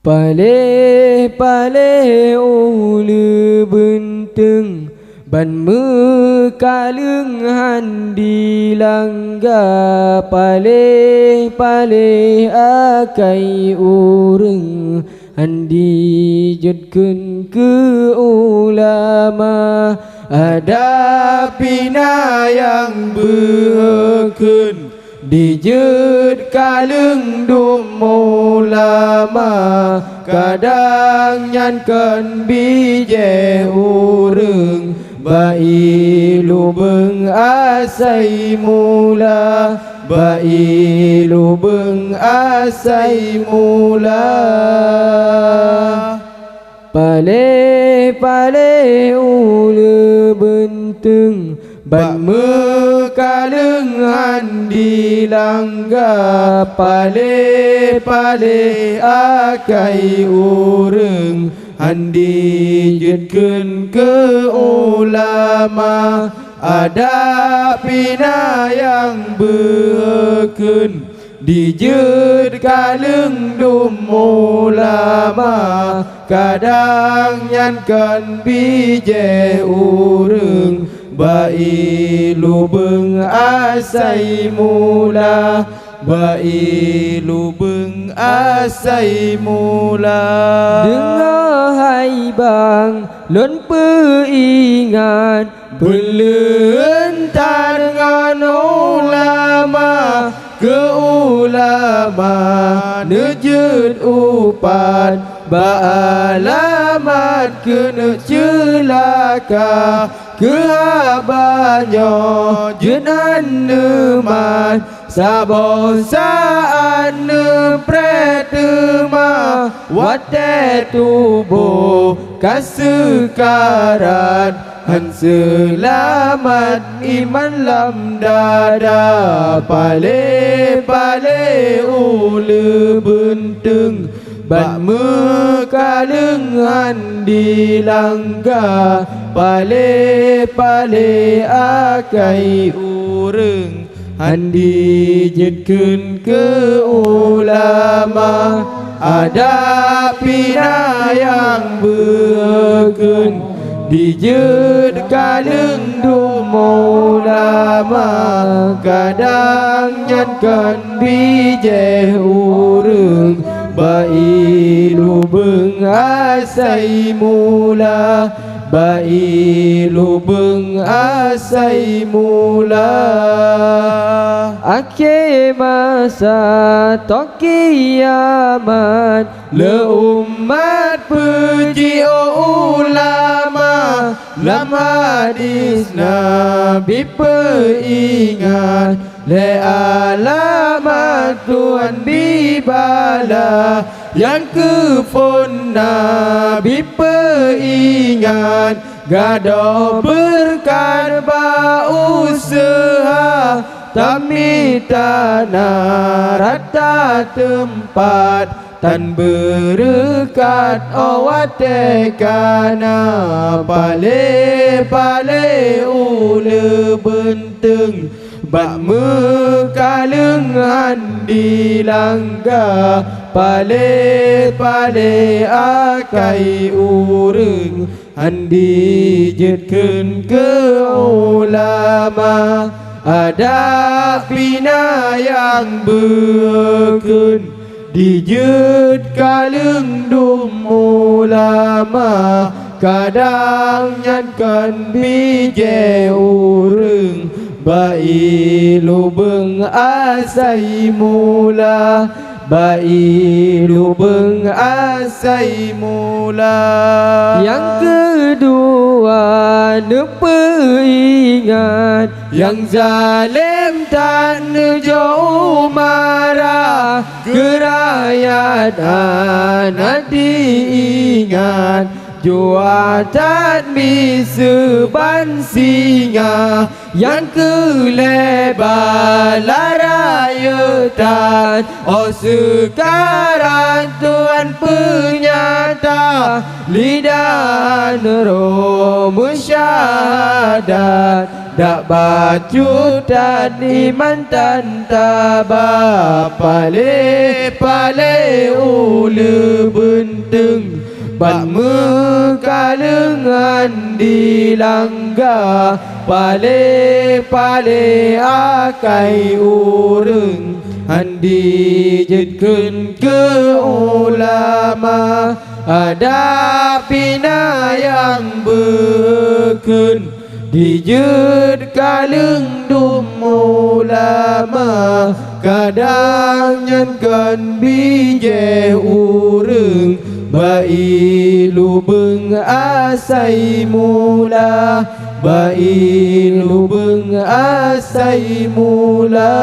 Paleh ulu benteng ban mekaleng handi langga paleh akai ureng handi jodkeun ke ulama ada pina yang bekeun dijud kaleng dum ulama kadang nyankeun bije ureng bailu beung asai mula bailu beung asai mula paleh ulu benteng ban mekaleng handi langga paleh akai ureng handi judkeun ke ulama ada pina yang bekeun dijud kaleng dum ulama kadang nyankeun bije ureng bailu beung asai mula bailu beung asai mula dengar hai bang lon peingat beleun dengan ulama ke ulama nejud upan baalamat kena celaka ke abanyo jenan neman sabo saan nepretema wate tubuh kasekaran han selamat iman lam dada paleh ulu benteng ban mekaleng handi langga paleh akai ureng handi judkeun ke ulama ada pina yang bekeun dijud kaleng dum ulama kadang nyankeun bije ureng bailu beung asai mula bailu beung asai mula akhir masa tok kiamat le umat puji ulama lam hadis nabi peingat le alamat Tuhan bibala yang kefon nabi peingat gado berkat usaha tapi tanah rata tempat tan berkat awate kana paleh ulu benteng bak mekaleng handi langga paleh akai ureng handi judkeun ke ulama ada pina yang bekeun dijud kaleng dum ulama kadang nyankeun bije ureng bailu beung asai mula bailu beung asai mula yang kedua nepeingat yang zalim tak jauh marah kerakyatan diingat juatan miseban singa yang kelebar rakyatan oh sekarang Tuhan penyata lidah roh musyahadat dak bacut dan iman tanpa paleh ulu ben ban mekalengan dilanggar pale akai urang handi jetkeun ke ulama ada pina yang bekeun dijet kalengdum ulama kadang nyankan bije urang bai lubeng asai mula bai lubeng asai mula